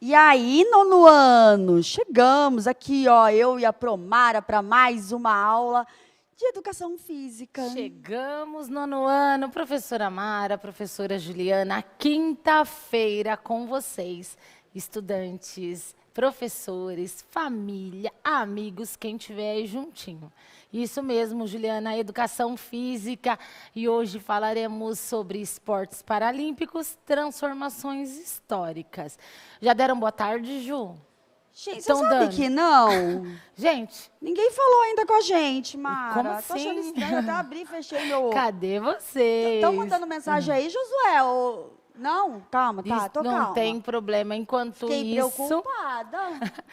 E aí, nono ano, chegamos aqui, ó, eu e a Promara, para mais uma aula de educação física. Chegamos, nono ano, professora Mara, professora Juliana, quinta-feira com vocês, estudantes, professores, família, amigos, quem tiver aí juntinho. Isso mesmo, Juliana, educação física, e hoje falaremos sobre esportes paralímpicos, transformações históricas. Já deram boa tarde, Ju? Gente, você Tão sabe dando. que não? Gente, Ninguém falou ainda com a gente, Mara. como Tô achando assim? estranho, eu até abri e fechei meu... Cadê vocês? Estão mandando mensagem aí, Josué? Não? Calma, tá, tô Não calma. tem problema. Enquanto Fiquei isso... preocupada.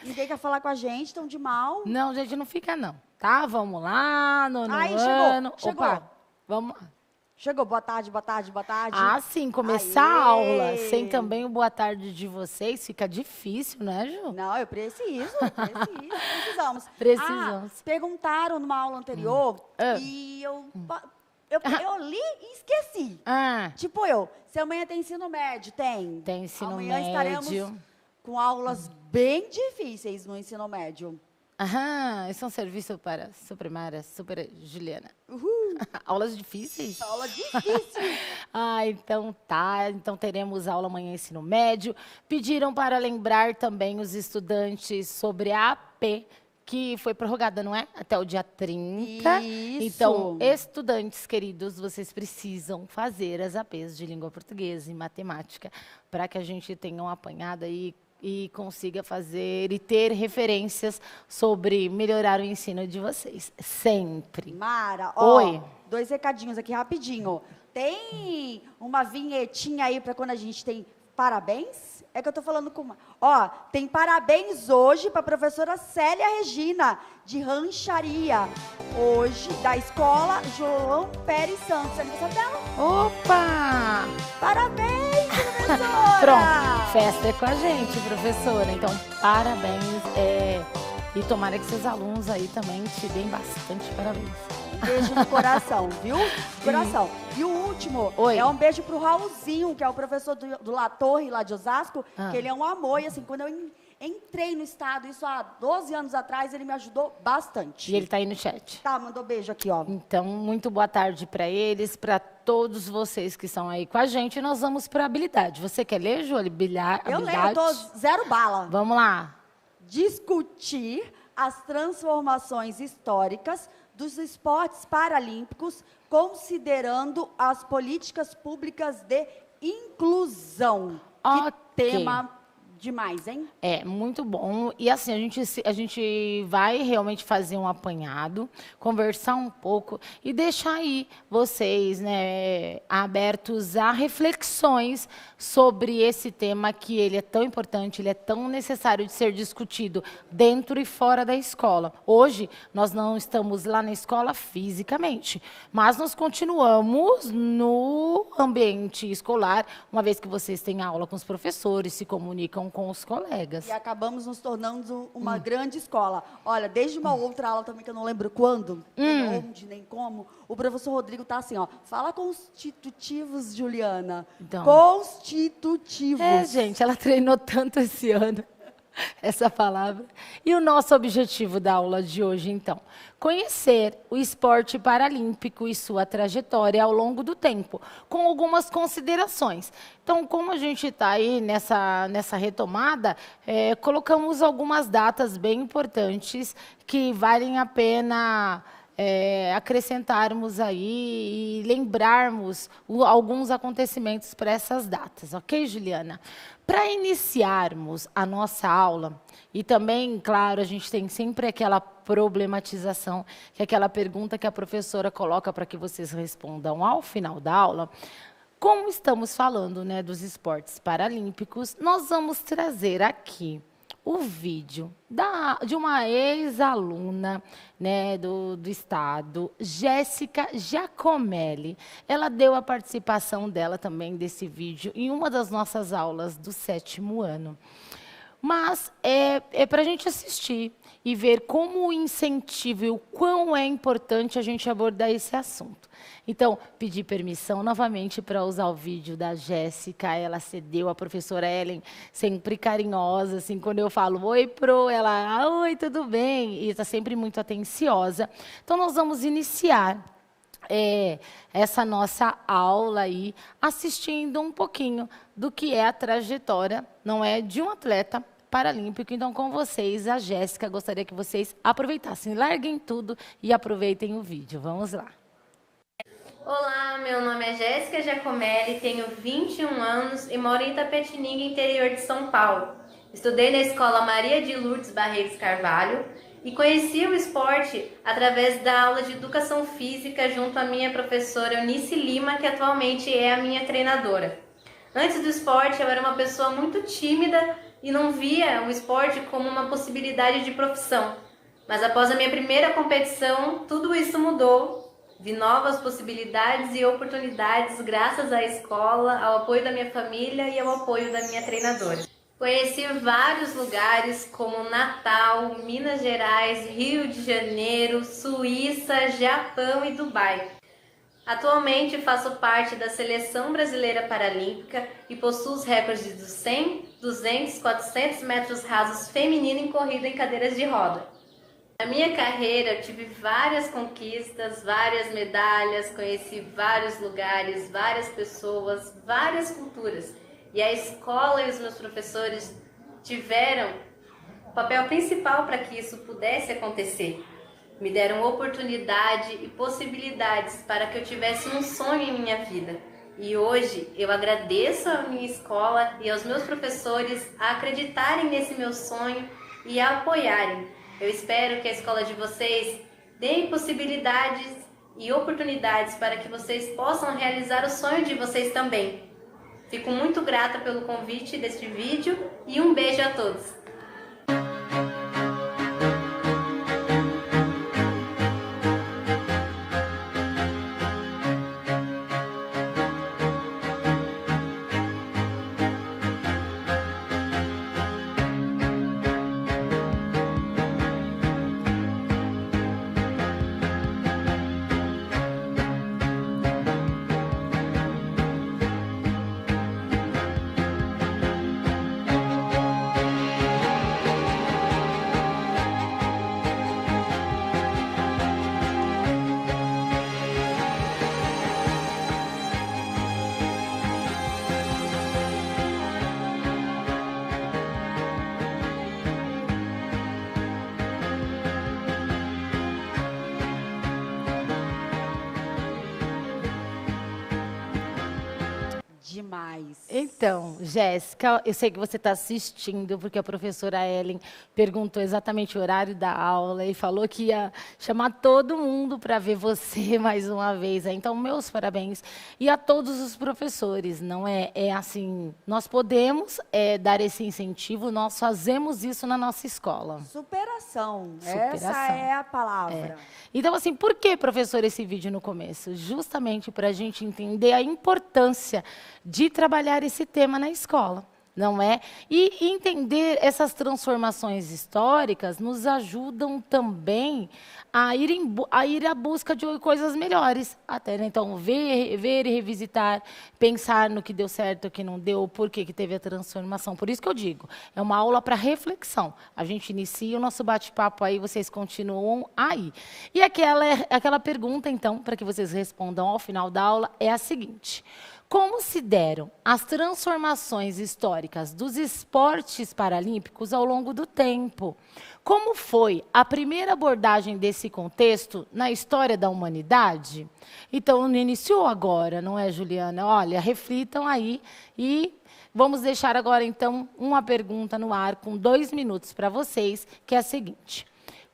Ninguém quer falar com a gente, estão de mal. Não, gente, não fica não, tá? Vamos lá, nono Aí, ano. chegou. Opa, vamos lá. Chegou, boa tarde, boa tarde, boa tarde. Ah, sim, começar Aê! a aula sem também o boa tarde de vocês fica difícil, né, Ju? Não, eu precisamos. Precisamos. Ah, perguntaram numa aula anterior Ah. e eu li e esqueci. Ah, Tipo se amanhã tem ensino médio, tem. tem ensino Amanhã estaremos médio. com aulas bem difíceis no ensino médio. Aham, esse é um serviço para Super Mara, Super Juliana. Uhul, Aulas difíceis? aula difícil. Ah, então tá. Então teremos aula amanhã ensino médio. Pediram para lembrar também os estudantes sobre a AP, que foi prorrogada, não é? Até o dia 30. Isso. Então, estudantes queridos, vocês precisam fazer as APs de língua portuguesa e matemática para que a gente tenha um apanhado aí e consiga fazer e ter referências sobre melhorar o ensino de vocês. Sempre. Mara, ó, Oi. 2 recadinhos aqui rapidinho. Tem uma vinhetinha aí para quando a gente tem parabéns? É que eu tô falando com uma... Ó, tem parabéns hoje para a professora Célia Regina, de rancharia. Hoje, da escola João Pérez Santos. É aniversário dela. Opa! Parabéns, professora! Pronto, festa é com a gente, professora. Então, parabéns. E tomara que seus alunos aí também te deem bastante parabéns. Beijo no coração, viu? Coração. E o último Oi. é um beijo pro Raulzinho, que é o professor do La Torre, lá de Osasco, Ah. que ele é um amor. E assim, quando eu entrei no estado, isso há 12 anos atrás, ele me ajudou bastante. E ele tá aí no chat. Tá, mandou beijo aqui, ó. Então, muito boa tarde para eles, para todos vocês que estão aí com a gente. Nós vamos para habilidade. Você quer ler, Ju? Habilidade? Eu lembro, eu tô zero bala. Vamos lá. Discutir as transformações históricas dos esportes paralímpicos, considerando as políticas públicas de inclusão. Ok. Que tema demais, hein? É, muito bom. E assim, a gente vai realmente fazer um apanhado, conversar um pouco e deixar aí vocês, né, abertos a reflexões sobre esse tema que ele é tão importante, ele é tão necessário de ser discutido dentro e fora da escola. Hoje, nós não estamos lá na escola fisicamente, mas nós continuamos no ambiente escolar, uma vez que vocês têm aula com os professores, se comunicam com os colegas. E acabamos nos tornando uma grande escola. Olha, desde uma outra aula também, que eu não lembro quando, nem onde, nem como, o professor Rodrigo tá assim, ó, fala constitutivos, Juliana. Então. Constitutivos. É, gente, ela treinou tanto esse ano essa palavra. E o nosso objetivo da aula de hoje, então, conhecer o esporte paralímpico e sua trajetória ao longo do tempo, com algumas considerações. Então, como a gente está aí nessa retomada, colocamos algumas datas bem importantes que valem a pena acrescentarmos aí e lembrarmos alguns acontecimentos para essas datas, ok, Juliana? Para iniciarmos a nossa aula, e também, claro, a gente tem sempre aquela problematização, que é aquela pergunta que a professora coloca para que vocês respondam ao final da aula. Como estamos falando, né, dos esportes paralímpicos, nós vamos trazer aqui o vídeo de uma ex-aluna, né, do estado, Jéssica Giacomelli. Ela deu a participação dela também desse vídeo em uma das nossas aulas do 7º ano. mas é para a gente assistir e ver como o incentivo e o quão é importante a gente abordar esse assunto. Então, pedi permissão novamente para usar o vídeo da Jéssica, ela cedeu, a professora Ellen, sempre carinhosa, assim, quando eu falo, oi, pro, ela, oi, tudo bem? E está sempre muito atenciosa. Então, nós vamos iniciar essa nossa aula aí, assistindo um pouquinho do que é a trajetória, não é, de um atleta paralímpico. Então, com vocês, a Jéssica, gostaria que vocês aproveitassem, larguem tudo e aproveitem o vídeo. Vamos lá. Olá, meu nome é Jéssica Giacomelli, tenho 21 anos e moro em Itapetininga, interior de São Paulo. Estudei na Escola Maria de Lourdes Barreiros Carvalho e conheci o esporte através da aula de Educação Física junto à minha professora Eunice Lima, que atualmente é a minha treinadora. Antes do esporte, eu era uma pessoa muito tímida e não via o esporte como uma possibilidade de profissão. Mas após a minha primeira competição, tudo isso mudou. Vi novas possibilidades e oportunidades graças à escola, ao apoio da minha família e ao apoio da minha treinadora. Conheci vários lugares como Natal, Minas Gerais, Rio de Janeiro, Suíça, Japão e Dubai. Atualmente faço parte da Seleção Brasileira Paralímpica e possuo os recordes dos 100, 200, 400 metros rasos feminino em corrida em cadeiras de roda. Na minha carreira, eu tive várias conquistas, várias medalhas, conheci vários lugares, várias pessoas, várias culturas. E a escola e os meus professores tiveram o papel principal para que isso pudesse acontecer. Me deram oportunidade e possibilidades para que eu tivesse um sonho em minha vida. E hoje eu agradeço à minha escola e aos meus professores a acreditarem nesse meu sonho e a apoiarem. Eu espero que a escola de vocês dê possibilidades e oportunidades para que vocês possam realizar o sonho de vocês também. Fico muito grata pelo convite deste vídeo e um beijo a todos. Demais. Então, Jéssica, eu sei que você está assistindo, porque a professora Ellen perguntou exatamente o horário da aula e falou que ia chamar todo mundo para ver você mais uma vez. Então, meus parabéns. E a todos os professores, não é? É assim, nós podemos dar esse incentivo, nós fazemos isso na nossa escola. Superação. Superação. Essa é a palavra. Então, assim, por que, professor, esse vídeo no começo? Justamente para a gente entender a importância de trabalhar esse tema na escola, não é? E entender essas transformações históricas nos ajudam também a ir à busca de coisas melhores. Até, né? Então, ver e revisitar, pensar no que deu certo, o que não deu, por que teve a transformação. Por isso que eu digo, é uma aula para reflexão. A gente inicia o nosso bate-papo aí, vocês continuam aí. E aquela pergunta, então, para que vocês respondam ao final da aula, é a seguinte: como se deram as transformações históricas dos esportes paralímpicos ao longo do tempo? Como foi a primeira abordagem desse contexto na história da humanidade? Então, não iniciou agora, não é, Juliana? Olha, reflitam aí e vamos deixar agora, então, uma pergunta no ar com 2 minutos para vocês, que é a seguinte: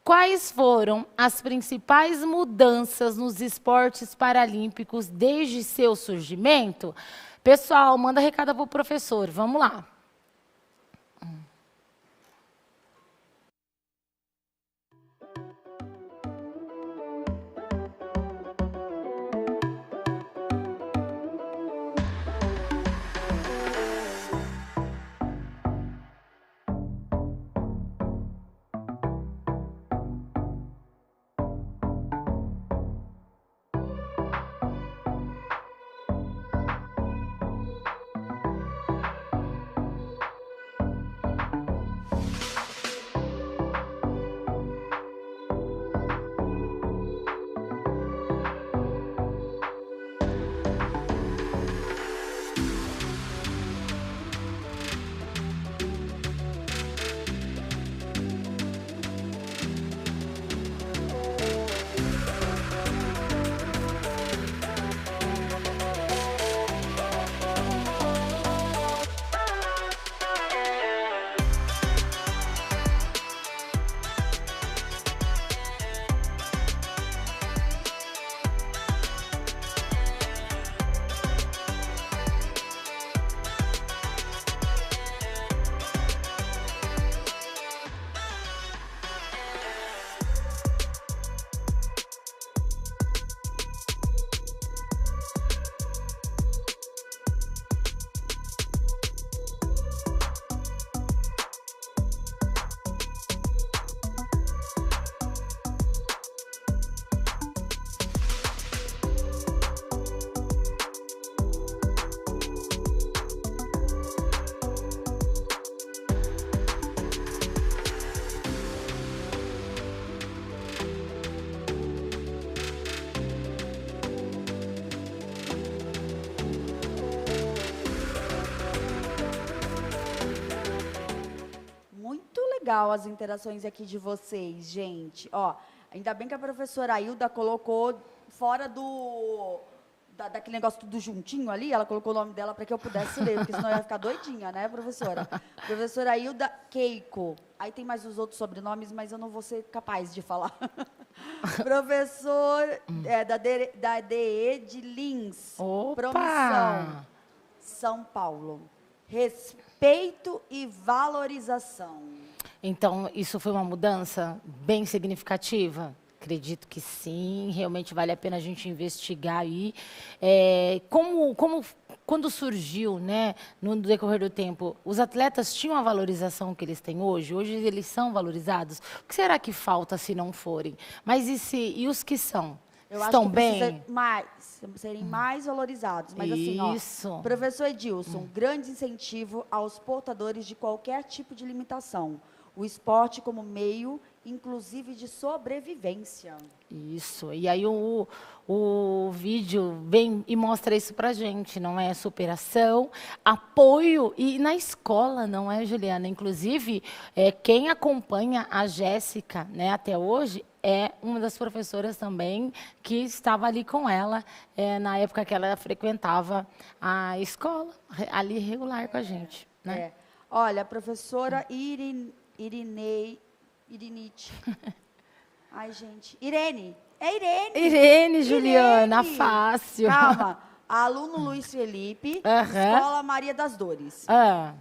quais foram as principais mudanças nos esportes paralímpicos desde seu surgimento? Pessoal, manda recado para o professor. Vamos lá. legal as interações aqui de vocês, gente. Ó, ainda bem que a professora Ailda colocou fora daquele negócio tudo juntinho ali, ela colocou o nome dela para que eu pudesse ler, porque senão eu ia ficar doidinha, né, professora? Professora Ailda Keiko. Aí tem mais os outros sobrenomes, mas eu não vou ser capaz de falar. Professor da DE de Lins. Opa! Promoção. São Paulo. Respeito e valorização. Então, isso foi uma mudança bem significativa? Acredito que sim, realmente vale a pena a gente investigar aí. Quando surgiu, né, no decorrer do tempo, os atletas tinham a valorização que eles têm hoje? Hoje eles são valorizados? O que será que falta se não forem? Mas e os que são? Eu Estão acho que bem? serem mais valorizados. Mas Isso. assim, ó, professor Edilson, grande incentivo aos portadores de qualquer tipo de limitação. O esporte como meio, inclusive, de sobrevivência. Isso. E aí o vídeo vem e mostra isso pra gente, não é? Superação, apoio e na escola, não é, Juliana? Inclusive, quem acompanha a Jéssica, né, até hoje, é uma das professoras também que estava ali com ela na época que ela frequentava a escola, ali regular com a gente, né? Olha, a professora Irinite. Ai, gente. Irene. É Irene. Irene, Juliana, Irene. fácil. Calma. Aluno Luiz Felipe, Escola Maria das Dores.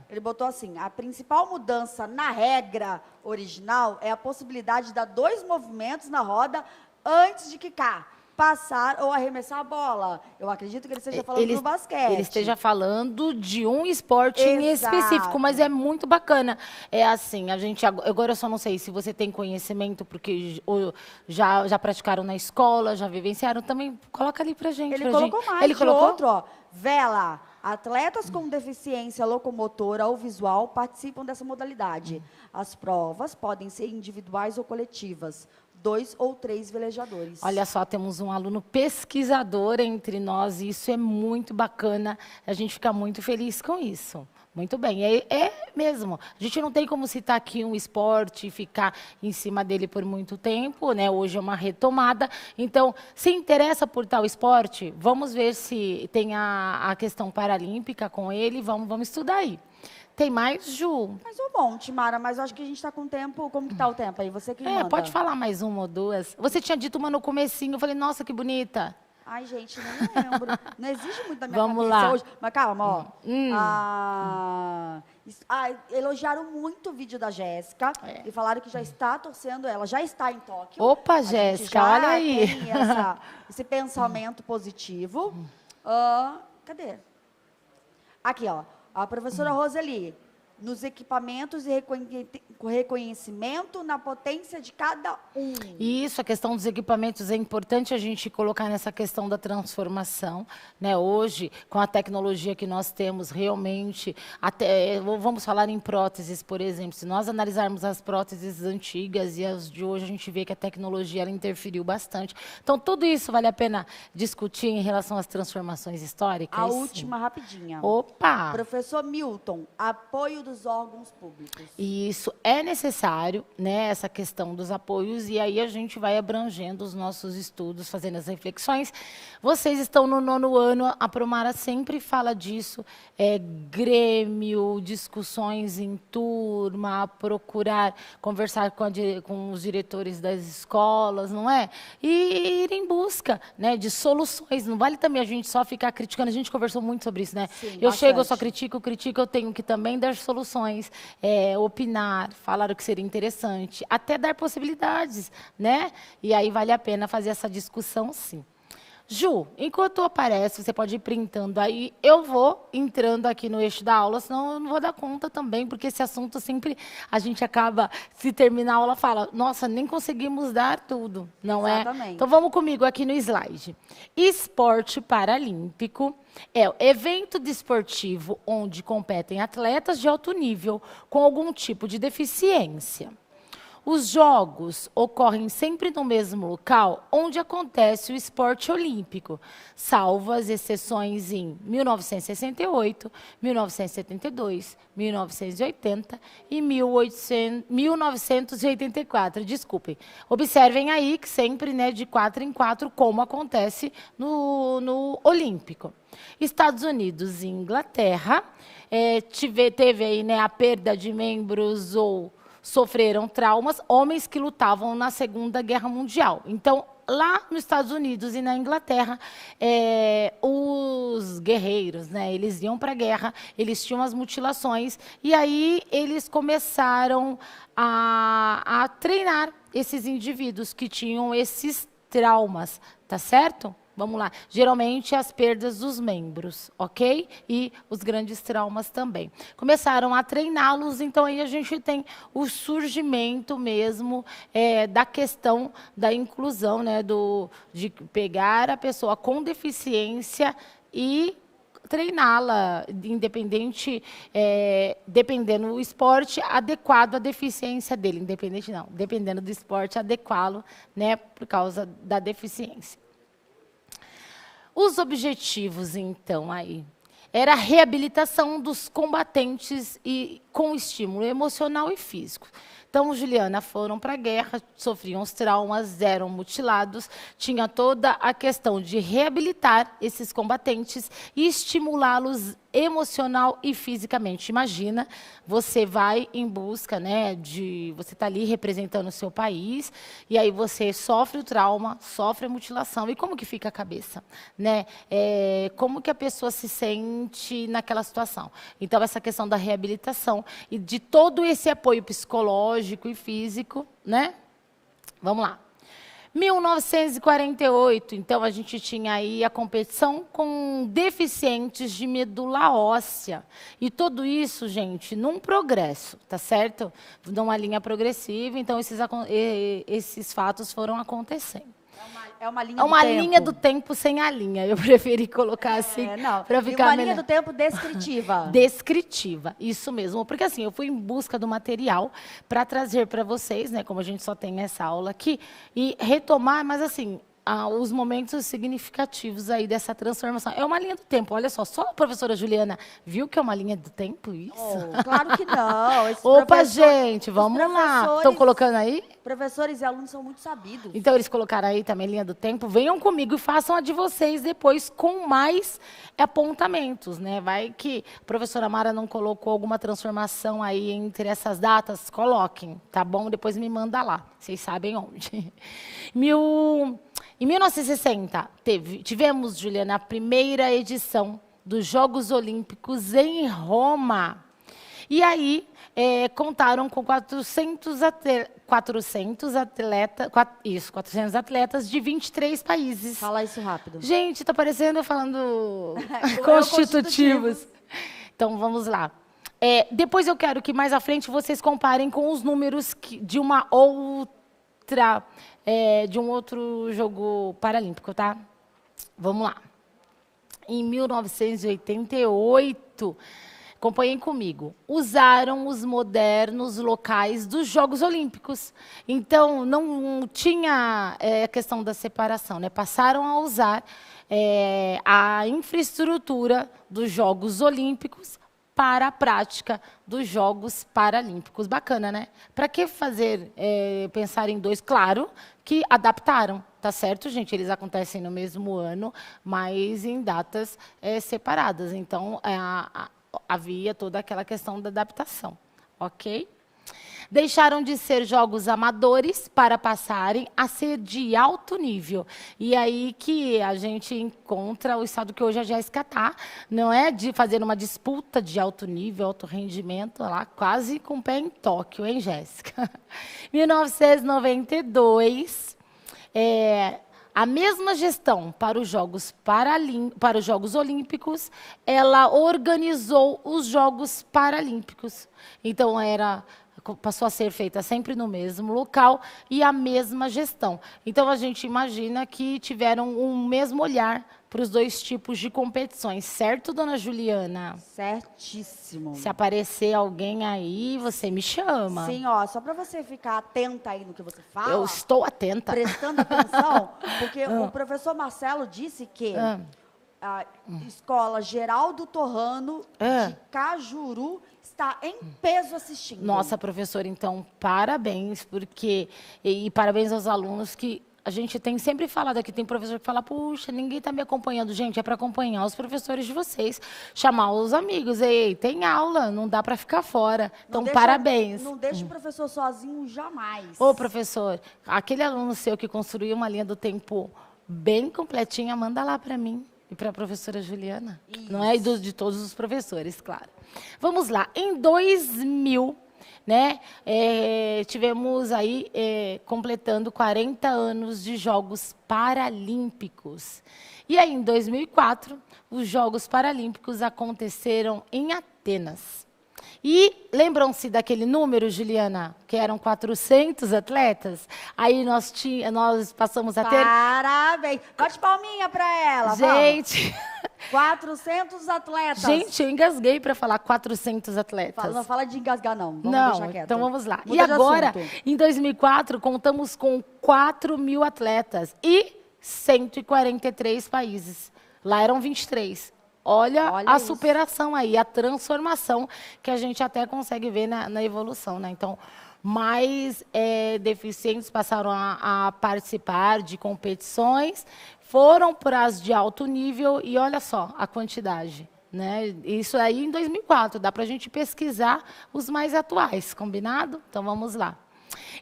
Ele botou assim, a principal mudança na regra original é a possibilidade de dar 2 movimentos na roda antes de quicar, passar ou arremessar a bola. Eu acredito que ele esteja falando do basquete. Ele esteja falando de um esporte em Exato. específico, mas é muito bacana. É assim, a gente agora eu só não sei se você tem conhecimento, porque já praticaram na escola, já vivenciaram, também coloca ali pra gente. Ele colocou mais, ele colocou outro, ó. Vela. Atletas com deficiência locomotora ou visual participam dessa modalidade. As provas podem ser individuais ou coletivas. 2 ou 3 velejadores. Olha só, temos um aluno pesquisador entre nós e isso é muito bacana. A gente fica muito feliz com isso. Muito bem, é mesmo. A gente não tem como citar aqui um esporte e ficar em cima dele por muito tempo, né? Hoje é uma retomada. Então, se interessa por tal esporte, vamos ver se tem a questão paralímpica com ele. Vamos estudar aí. Tem mais, Ju? Mais um monte, Mara, mas eu acho que a gente está com tempo. Como que tá o tempo aí? Você que manda. Pode falar mais uma ou duas. Você tinha dito uma no comecinho, eu falei, nossa, que bonita. Ai, gente, não lembro. Não exige muito da minha Vamos cabeça lá. hoje. Mas calma, ó. Elogiaram muito o vídeo da Jéssica e falaram que já está torcendo ela. Já está em Tóquio. Opa, Jéssica, olha aí. Tem esse pensamento positivo. Cadê? Aqui, ó. A professora Roseli. Nos equipamentos e reconhecimento na potência de cada um. Isso, a questão dos equipamentos é importante a gente colocar nessa questão da transformação, né? Hoje, com a tecnologia que nós temos, realmente, vamos falar em próteses, por exemplo. Se nós analisarmos as próteses antigas e as de hoje, a gente vê que a tecnologia ela interferiu bastante. Então, tudo isso vale a pena discutir em relação às transformações históricas? A última, rapidinha. Opa! Professor Milton, apoio dos órgãos públicos. Isso é necessário, né, essa questão dos apoios, e aí a gente vai abrangendo os nossos estudos, fazendo as reflexões. Vocês estão no 9º ano, a Promara sempre fala disso, grêmio, discussões em turma, procurar conversar com os diretores das escolas, não é? E ir em busca, né, de soluções. Não vale também a gente só ficar criticando, a gente conversou muito sobre isso, né? Sim, eu chego, eu só bastante. critico, eu tenho que também dar soluções, opinar, falar o que seria interessante, até dar possibilidades, né? E aí vale a pena fazer essa discussão, sim. Ju, enquanto aparece, você pode ir printando aí, eu vou entrando aqui no eixo da aula, senão eu não vou dar conta também, porque esse assunto sempre a gente acaba, se terminar a aula, fala, nossa, nem conseguimos dar tudo, não é? Exatamente. Então vamos comigo aqui no slide. Esporte paralímpico é o evento desportivo onde competem atletas de alto nível com algum tipo de deficiência. Os jogos ocorrem sempre no mesmo local onde acontece o esporte olímpico, salvo as exceções em 1968, 1972, 1980 e 1984. Desculpem. Observem aí que sempre, né, de 4 em 4, como acontece no Olímpico. Estados Unidos e Inglaterra teve aí, né, a perda de membros ou sofreram traumas, homens que lutavam na Segunda Guerra Mundial. Então, lá nos Estados Unidos e na Inglaterra, os guerreiros, né, eles iam para a guerra, eles tinham as mutilações, e aí eles começaram a treinar esses indivíduos que tinham esses traumas, tá certo? Vamos lá. Geralmente, as perdas dos membros, ok? E os grandes traumas também. Começaram a treiná-los, então aí a gente tem o surgimento mesmo da questão da inclusão, né? De pegar a pessoa com deficiência e treiná-la, dependendo do esporte adequado à deficiência dele. Independente não, dependendo do esporte, adequá-lo, né? Por causa da deficiência. Os objetivos, então, aí, era a reabilitação dos combatentes e com estímulo emocional e físico. Então, Juliana, foram para a guerra, sofriam os traumas, eram mutilados, tinha toda a questão de reabilitar esses combatentes e estimulá-los emocional e fisicamente. Imagina, você vai em busca, né, você está ali representando o seu país, e aí você sofre o trauma, sofre a mutilação. E como que fica a cabeça? Né? Como que a pessoa se sente naquela situação? Então, essa questão da reabilitação e de todo esse apoio psicológico e físico, né? Vamos lá. 1948, então, a gente tinha aí a competição com deficientes de medula óssea. E tudo isso, gente, num progresso, tá certo? Numa linha progressiva, então esses fatos foram acontecendo. É uma linha do tempo. É uma linha do tempo sem a linha. Eu preferi colocar assim para ficar uma melhor. Linha do tempo descritiva. Descritiva, isso mesmo. Porque assim, eu fui em busca do material para trazer para vocês, né, como a gente só tem essa aula aqui, e retomar, mas assim, os momentos significativos aí dessa transformação. É uma linha do tempo, olha só a professora Juliana viu que é uma linha do tempo isso? Claro que não. Opa, gente, vamos lá. Estão colocando aí? Professores e alunos são muito sabidos. Então, eles colocaram aí também linha do tempo. Venham comigo e façam a de vocês depois com mais apontamentos, né? Vai que a professora Mara não colocou alguma transformação aí entre essas datas, coloquem, tá bom? Depois me manda lá, vocês sabem onde. Em 1960, tivemos, Juliana, a primeira edição dos Jogos Olímpicos em Roma. E aí, contaram com 400 atletas de 23 países. Fala isso rápido. Gente, está parecendo eu falando constitutivos. Então, vamos lá. Depois eu quero que mais à frente vocês comparem com os números de uma outra, de um outro jogo paralímpico, tá? Vamos lá. Em 1988, acompanhem comigo, usaram os modernos locais dos Jogos Olímpicos. Então, não tinha a questão da separação, né? Passaram a usar a infraestrutura dos Jogos Olímpicos para a prática dos Jogos Paralímpicos. Bacana, né? Para que pensar em dois? Claro que adaptaram, tá certo, gente? Eles acontecem no mesmo ano, mas em datas separadas. Então, havia toda aquela questão da adaptação, ok? Deixaram de ser jogos amadores para passarem a ser de alto nível. E aí que a gente encontra o estado que hoje a Jéssica está, não é de fazer uma disputa de alto nível, alto rendimento, lá quase com o pé em Tóquio, hein, Jéssica? 1992, a mesma gestão para os Jogos Olímpicos, ela organizou os Jogos Paralímpicos. Então, passou a ser feita sempre no mesmo local e a mesma gestão. Então, a gente imagina que tiveram um mesmo olhar para os 2 tipos de competições, certo, dona Juliana? Certíssimo. Se aparecer alguém aí, você me chama. Sim, ó, só para você ficar atenta aí no que você fala. Eu estou atenta. Prestando atenção, porque o professor Marcelo disse que a Escola Geraldo Torrano de Cajuru está em peso assistindo. Nossa, professora, então, parabéns, porque... E parabéns aos alunos que... A gente tem sempre falado aqui, tem professor que fala, puxa, ninguém está me acompanhando. Gente, é para acompanhar os professores de vocês, chamar os amigos. Ei, tem aula, não dá para ficar fora. Então, parabéns. Não deixe o professor sozinho jamais. Ô, professor, aquele aluno seu que construiu uma linha do tempo bem completinha, manda lá para mim e para a professora Juliana. Isso. Não é de todos os professores, claro. Vamos lá. Em 2000... né? Tivemos aí completando 40 anos de Jogos Paralímpicos. E aí, em 2004, os Jogos Paralímpicos aconteceram em Atenas. E lembram-se daquele número, Juliana, que eram 400 atletas? Aí nós passamos a ter... Parabéns! Bate palminha para ela, gente... vamos. 400 atletas. Gente, eu engasguei para falar 400 atletas. Não fala de engasgar, não. Vamos não, deixar quieto. então vamos lá. Muda e agora, assunto. Em 2004, contamos com 4.000 atletas e 143 países. Lá eram 23. Olha a isso. superação aí, a transformação que a gente até consegue ver na evolução, né? Então, mais deficientes passaram a participar de competições, foram para as de alto nível e olha só a quantidade, né? Isso aí em 2004, dá para a gente pesquisar os mais atuais, combinado? Então vamos lá.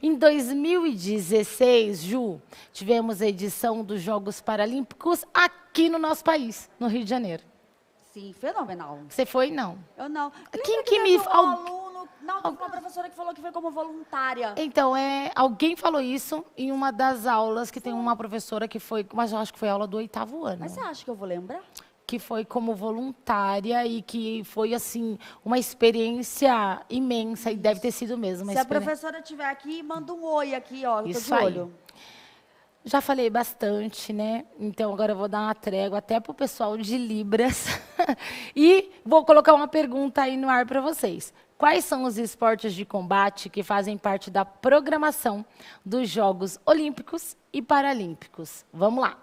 Em 2016, Ju, tivemos a edição dos Jogos Paralímpicos aqui no nosso país, no Rio de Janeiro. Sim, fenomenal. Você foi, não? Eu não. Quem que me... Não, teve uma professora que falou que foi como voluntária. Então, alguém falou isso em uma das aulas, que tem uma professora que foi, mas eu acho que foi a aula do 8º ano. Mas você acha que eu vou lembrar? Que foi como voluntária e que foi, assim, uma experiência imensa, e deve ter sido mesmo. Se a professora estiver aqui, manda um oi aqui, ó, eu tô Isso de olho. Já falei bastante, né? Então, agora eu vou dar uma trégua até para o pessoal de Libras. E vou colocar uma pergunta aí no ar para vocês. Quais são os esportes de combate que fazem parte da programação dos Jogos Olímpicos e Paralímpicos? Vamos lá.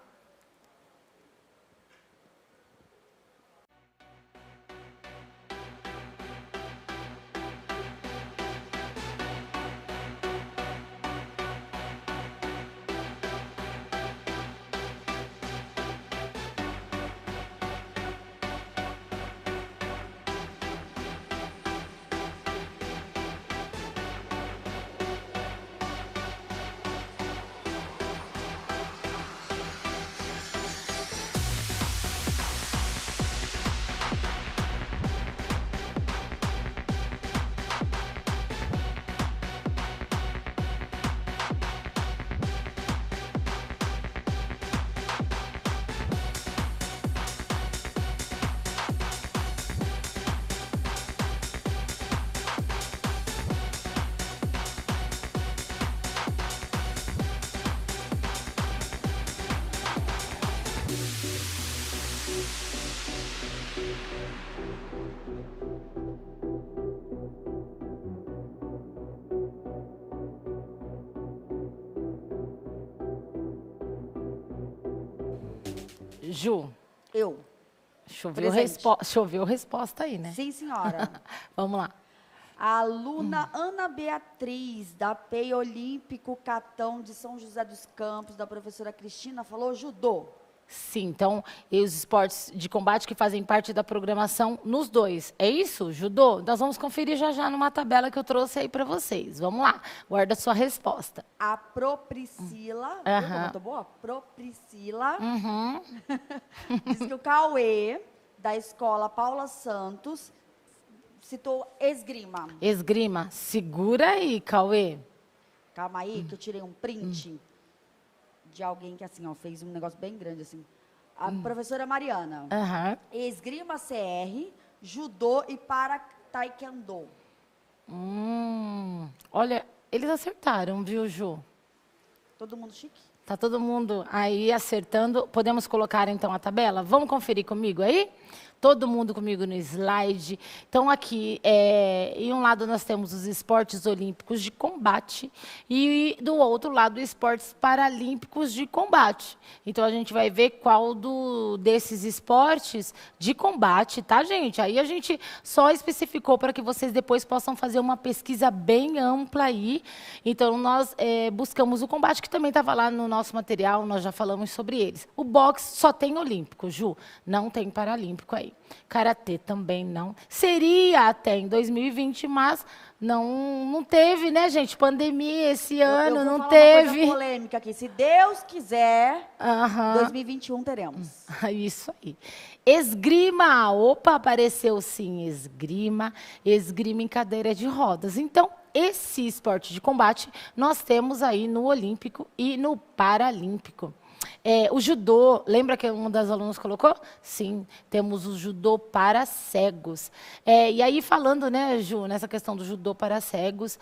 Ju, choveu resposta aí, né? Sim, senhora. Vamos lá. A aluna Ana Beatriz, da PEI Olímpico Catão de São José dos Campos, da professora Cristina, falou judô. Sim, então, e os esportes de combate que fazem parte da programação nos dois. É isso, judô? Nós vamos conferir já numa tabela que eu trouxe aí para vocês. Vamos lá, guarda a sua resposta. A Pro Priscila, viu como eu tô boa? Pro Priscila, diz que o Cauê, da escola Paula Santos, citou esgrima. Esgrima, segura aí, Cauê. Calma aí, que eu tirei um print de alguém que, assim, ó, fez um negócio bem grande, assim. A professora Mariana. Esgrima CR, judô e para taekwondo. Olha, eles acertaram, viu, Ju? Todo mundo chique? Tá todo mundo aí acertando. Podemos colocar, então, a tabela? Vamos conferir comigo aí? Todo mundo comigo no slide. Então, aqui, em um lado nós temos os esportes olímpicos de combate e do outro lado, esportes paralímpicos de combate. Então, a gente vai ver qual desses esportes de combate, tá, gente? Aí a gente só especificou para que vocês depois possam fazer uma pesquisa bem ampla aí. Então, nós buscamos o combate, que também estava lá no nosso material, nós já falamos sobre eles. O boxe só tem olímpico, Ju, não tem paralímpico aí. Karatê também não. Seria até em 2020, mas não teve, né, gente? Pandemia esse ano, não Uma teve. coisa polêmica aqui. Se Deus quiser, 2021 teremos. Isso aí. Esgrima. Opa, apareceu sim, esgrima. Esgrima em cadeira de rodas. Então, esse esporte de combate nós temos aí no Olímpico e no Paralímpico. O judô, lembra que uma das alunas colocou? Sim, temos o judô para cegos. E aí, falando, né, Ju, nessa questão do judô para cegos,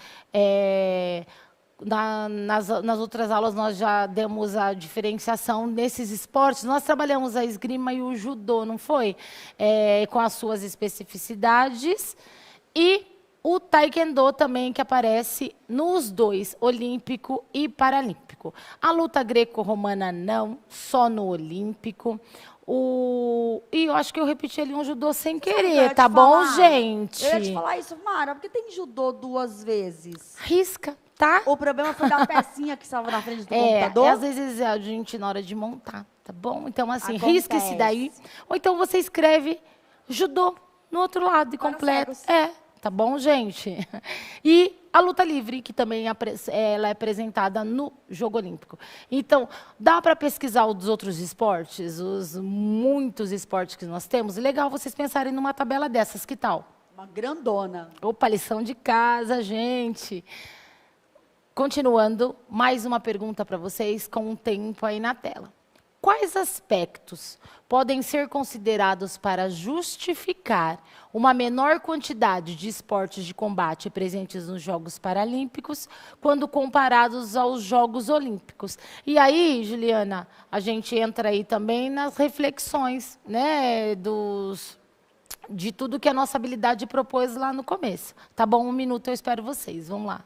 nas outras aulas nós já demos a diferenciação nesses esportes. Nós trabalhamos a esgrima e o judô, não foi? Com as suas especificidades. E o taekwondo também, que aparece nos dois, olímpico e paralímpico. A luta greco-romana não, só no olímpico. E eu acho que eu repeti ali um judô sem querer, tá bom, gente? Eu ia te falar isso, Mara, porque tem judô 2 vezes. Risca, tá? O problema foi da pecinha que estava na frente do computador. Às vezes a gente, na hora de montar, tá bom? Então, assim, Acontece. risca esse daí. Ou então você escreve judô no outro lado e Para completa. cegos. Tá bom, gente? E a luta livre, que também ela é apresentada no Jogo Olímpico. Então, dá para pesquisar os outros esportes, os muitos esportes que nós temos. Legal vocês pensarem numa tabela dessas, que tal? Uma grandona. Opa, lição de casa, gente. Continuando, mais uma pergunta para vocês, com um tempo aí na tela. Quais aspectos podem ser considerados para justificar uma menor quantidade de esportes de combate presentes nos Jogos Paralímpicos quando comparados aos Jogos Olímpicos? E aí, Juliana, a gente entra aí também nas reflexões, né, de tudo que a nossa habilidade propôs lá no começo. Tá bom? 1 minuto, eu espero vocês. Vamos lá.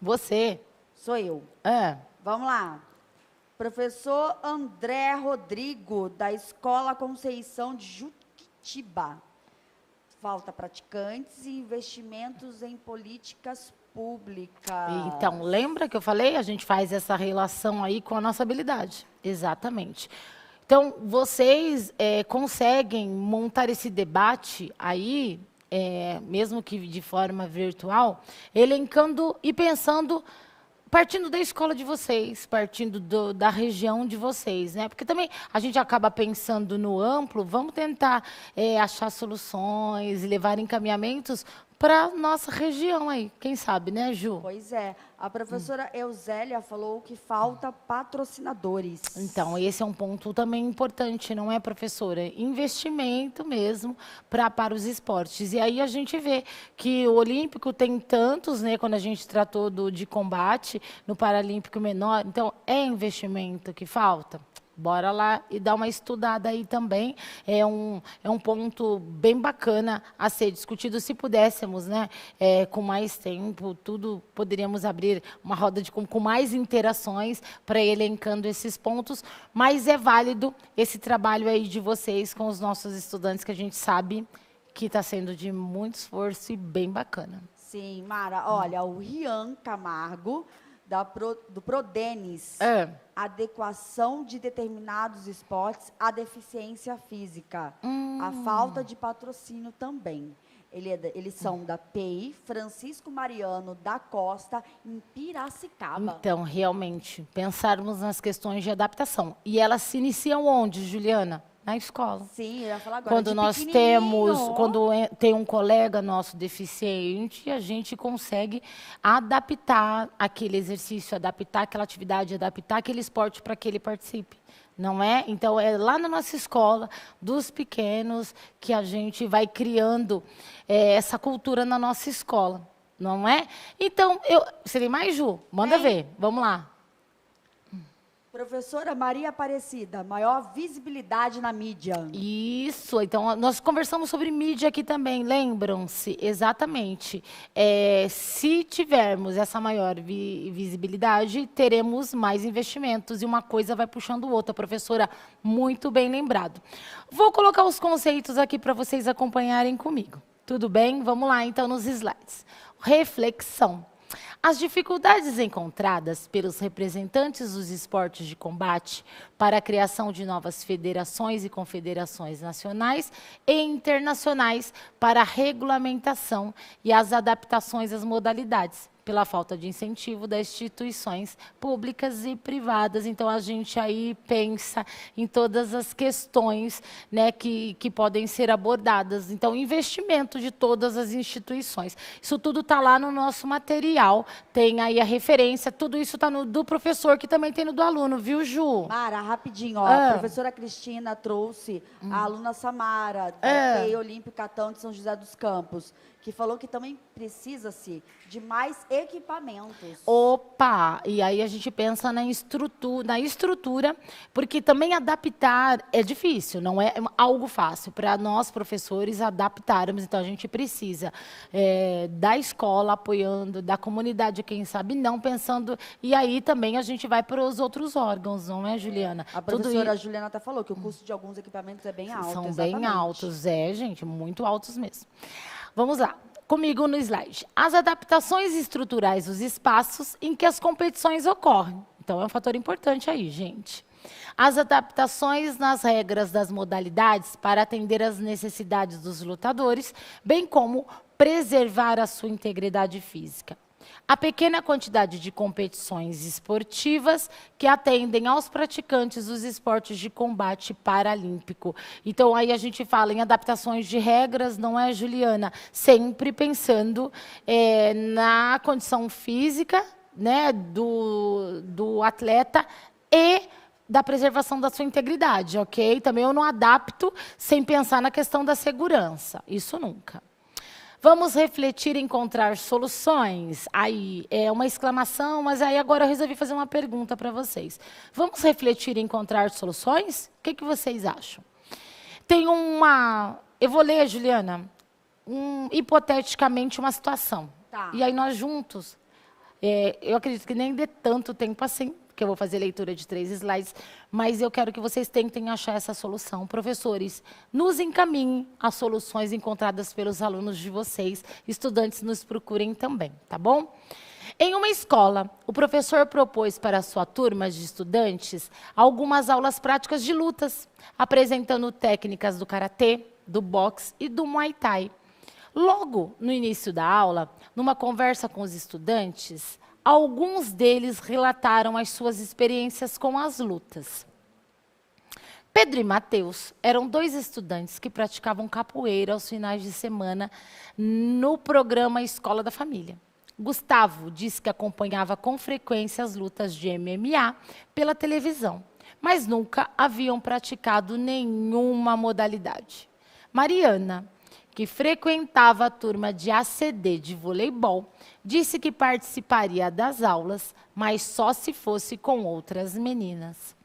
Você. Sou eu. Vamos lá. Professor André Rodrigo, da Escola Conceição de Juquitiba. Falta praticantes e investimentos em políticas públicas. Então, lembra que eu falei? A gente faz essa relação aí com a nossa habilidade. Exatamente. Então, vocês conseguem montar esse debate aí, mesmo que de forma virtual, elencando e pensando, partindo da escola de vocês, partindo da região de vocês, né? Porque também a gente acaba pensando no amplo, vamos tentar achar soluções, levar encaminhamentos para nossa região aí, quem sabe, né, Ju? Pois é. A professora Euzélia falou que falta patrocinadores. Então, esse é um ponto também importante, não é, professora? Investimento mesmo para os esportes. E aí a gente vê que o Olímpico tem tantos, né, quando a gente tratou de combate, no Paralímpico menor. Então, é investimento que falta? Bora lá e dar uma estudada aí também. É um ponto bem bacana a ser discutido. Se pudéssemos, né, com mais tempo, poderíamos abrir uma roda com mais interações para ir elencando esses pontos. Mas é válido esse trabalho aí de vocês com os nossos estudantes, que a gente sabe que está sendo de muito esforço e bem bacana. Sim, Mara, olha, o Rian Camargo, do Prodenis, adequação de determinados esportes à deficiência física, a falta de patrocínio também. Eles são da PEI, Francisco Mariano da Costa, em Piracicaba. Então, realmente, pensarmos nas questões de adaptação. E elas se iniciam onde, Juliana? Na escola. Sim, eu ia falar agora. Quando tem um colega nosso deficiente, a gente consegue adaptar aquele exercício, adaptar aquela atividade, adaptar aquele esporte para que ele participe. Não é? Então, é lá na nossa escola, dos pequenos, que a gente vai criando essa cultura na nossa escola. Não é? Então, você tem mais, Ju? Manda ver. Vamos lá. Professora Maria Aparecida, maior visibilidade na mídia. Isso, então nós conversamos sobre mídia aqui também, lembram-se? Exatamente. Se tivermos essa maior visibilidade, teremos mais investimentos e uma coisa vai puxando outra, professora, muito bem lembrado. Vou colocar os conceitos aqui para vocês acompanharem comigo. Tudo bem? Vamos lá então nos slides. Reflexão. As dificuldades encontradas pelos representantes dos esportes de combate para a criação de novas federações e confederações nacionais e internacionais para a regulamentação e as adaptações às modalidades, pela falta de incentivo das instituições públicas e privadas. Então, a gente aí pensa em todas as questões, né, que podem ser abordadas. Então, investimento de todas as instituições. Isso tudo está lá no nosso material, tem aí a referência, tudo isso está no do professor, que também tem no do aluno, viu, Ju? Mara, rapidinho, ó, a professora Cristina trouxe a aluna Samara, da PEI Olímpico Catão de São José dos Campos, que falou que também precisa-se de mais equipamentos. Opa! E aí a gente pensa na estrutura, porque também adaptar é difícil, não é algo fácil para nós, professores, adaptarmos. Então, a gente precisa da escola apoiando, da comunidade, quem sabe não, pensando... E aí também a gente vai para os outros órgãos, não é, Juliana? A professora Juliana até falou que o custo de alguns equipamentos é bem alto. São bem altos, gente, muito altos mesmo. Vamos lá, comigo no slide. As adaptações estruturais dos espaços em que as competições ocorrem. Então, é um fator importante aí, gente. As adaptações nas regras das modalidades para atender às necessidades dos lutadores, bem como preservar a sua integridade física. A pequena quantidade de competições esportivas que atendem aos praticantes dos esportes de combate paralímpico. Então, aí a gente fala em adaptações de regras, não é, Juliana? Sempre pensando na condição física, né, do atleta e da preservação da sua integridade, ok? Também eu não adapto sem pensar na questão da segurança. Isso nunca. Vamos refletir e encontrar soluções. Aí é uma exclamação, mas aí agora eu resolvi fazer uma pergunta para vocês. Vamos refletir e encontrar soluções? O que vocês acham? Tem uma... Eu vou ler, Juliana, hipoteticamente uma situação. Tá. E aí nós juntos, eu acredito que nem dê tanto tempo assim, que eu vou fazer leitura de 3 slides, mas eu quero que vocês tentem achar essa solução. Professores, nos encaminhem as soluções encontradas pelos alunos de vocês, estudantes nos procurem também, tá bom? Em uma escola, o professor propôs para a sua turma de estudantes algumas aulas práticas de lutas, apresentando técnicas do karatê, do boxe e do muay thai. Logo, no início da aula, numa conversa com os estudantes, alguns deles relataram as suas experiências com as lutas. Pedro e Mateus eram 2 estudantes que praticavam capoeira aos finais de semana no programa Escola da Família. Gustavo disse que acompanhava com frequência as lutas de MMA pela televisão, mas nunca haviam praticado nenhuma modalidade. Mariana, que frequentava a turma de ACD de voleibol, disse que participaria das aulas, mas só se fosse com outras meninas.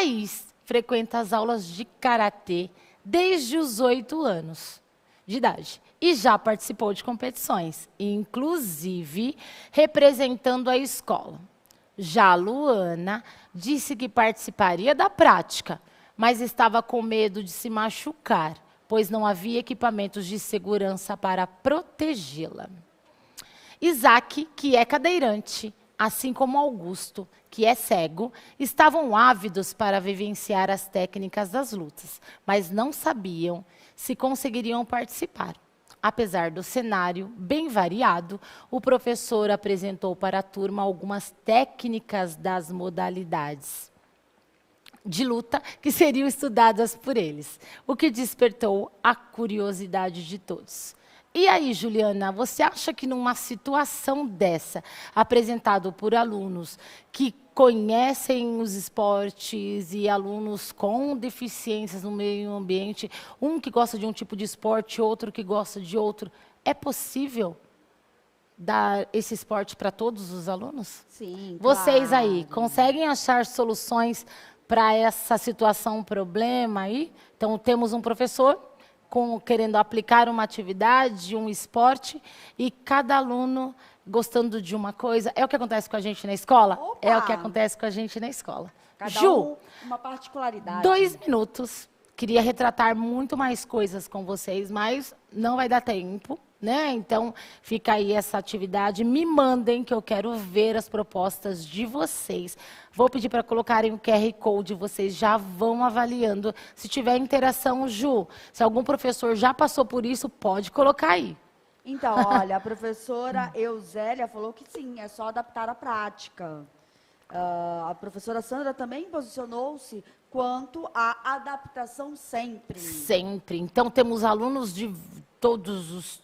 Thaís frequenta as aulas de karatê desde os 8 anos de idade e já participou de competições, inclusive representando a escola. Já a Luana disse que participaria da prática, mas estava com medo de se machucar, pois não havia equipamentos de segurança para protegê-la. Isaac, que é cadeirante, assim como Augusto, que é cego, estavam ávidos para vivenciar as técnicas das lutas, mas não sabiam se conseguiriam participar. Apesar do cenário bem variado, o professor apresentou para a turma algumas técnicas das modalidades de luta que seriam estudadas por eles, o que despertou a curiosidade de todos. E aí, Juliana, você acha que numa situação dessa, apresentado por alunos que conhecem os esportes e alunos com deficiências no meio ambiente, um que gosta de um tipo de esporte, outro que gosta de outro, é possível dar esse esporte para todos os alunos? Sim, Vocês claro. aí, conseguem achar soluções para essa situação, problema aí? Então, temos um professor querendo aplicar uma atividade, um esporte, e cada aluno gostando de uma coisa. É o que acontece com a gente na escola? Opa! É o que acontece com a gente na escola. Cada Ju, uma particularidade. 2 minutos. Queria retratar muito mais coisas com vocês, mas não vai dar tempo, né? Então, fica aí essa atividade. Me mandem, que eu quero ver as propostas de vocês. Vou pedir para colocarem o QR Code, vocês já vão avaliando. Se tiver interação, Ju, se algum professor já passou por isso, pode colocar aí. Então, olha, a professora Euzélia falou que sim, é só adaptar à prática. A professora Sandra também posicionou-se quanto à adaptação sempre. Sempre. Então, temos alunos de todos os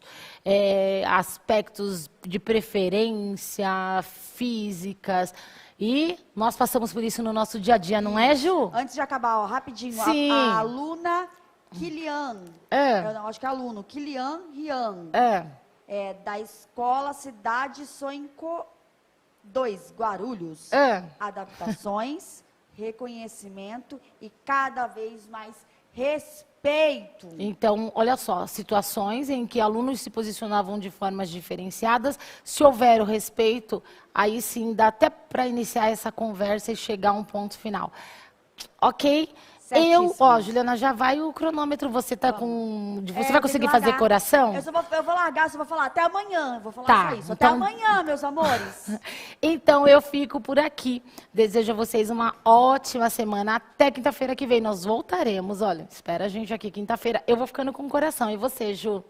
aspectos de preferência, físicas, e nós passamos por isso no nosso dia a dia, não é, Ju? Antes de acabar, ó, rapidinho, Sim. a aluna Kilian, eu não, acho que é aluno, Kilian Rian, da Escola Cidade Sonho 2, Guarulhos. Adaptações, reconhecimento e cada vez mais respeito. Então, olha só, situações em que alunos se posicionavam de formas diferenciadas, se houver o respeito, aí sim dá até para iniciar essa conversa e chegar a um ponto final. Ok? Certíssimo. Juliana, já vai o cronômetro, você tá com... Você vai tem conseguir que fazer largar. coração? Eu vou largar, só vou falar até amanhã. Eu vou falar Tá, só isso. então- Até amanhã, meus amores. Então, eu fico por aqui. Desejo a vocês uma ótima semana. Até quinta-feira que vem nós voltaremos. Olha, espera a gente aqui quinta-feira. Eu vou ficando com o coração. E você, Ju?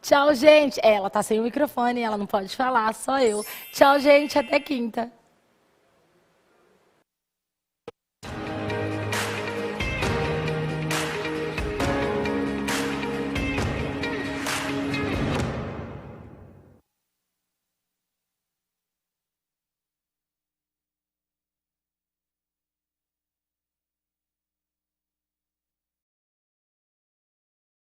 Tchau, gente. Ela tá sem o microfone, ela não pode falar, só eu. Tchau, gente. Até quinta.